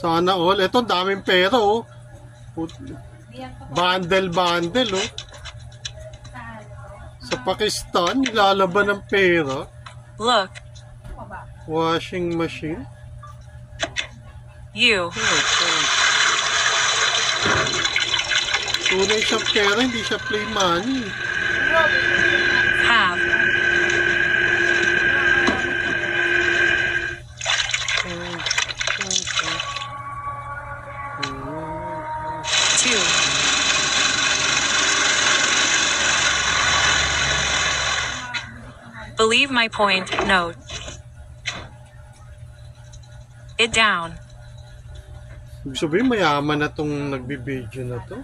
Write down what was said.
Sana all. Ito, daming pera, oh. Bundle, oh. Sa Pakistan, nilalaban ng pera. Look. Washing machine. You. Tunay siyang pera, hindi siya play money. Have. Two. Believe my point. Note. It down. Ibig sabihin, mayaman na tong nagbibideo na to.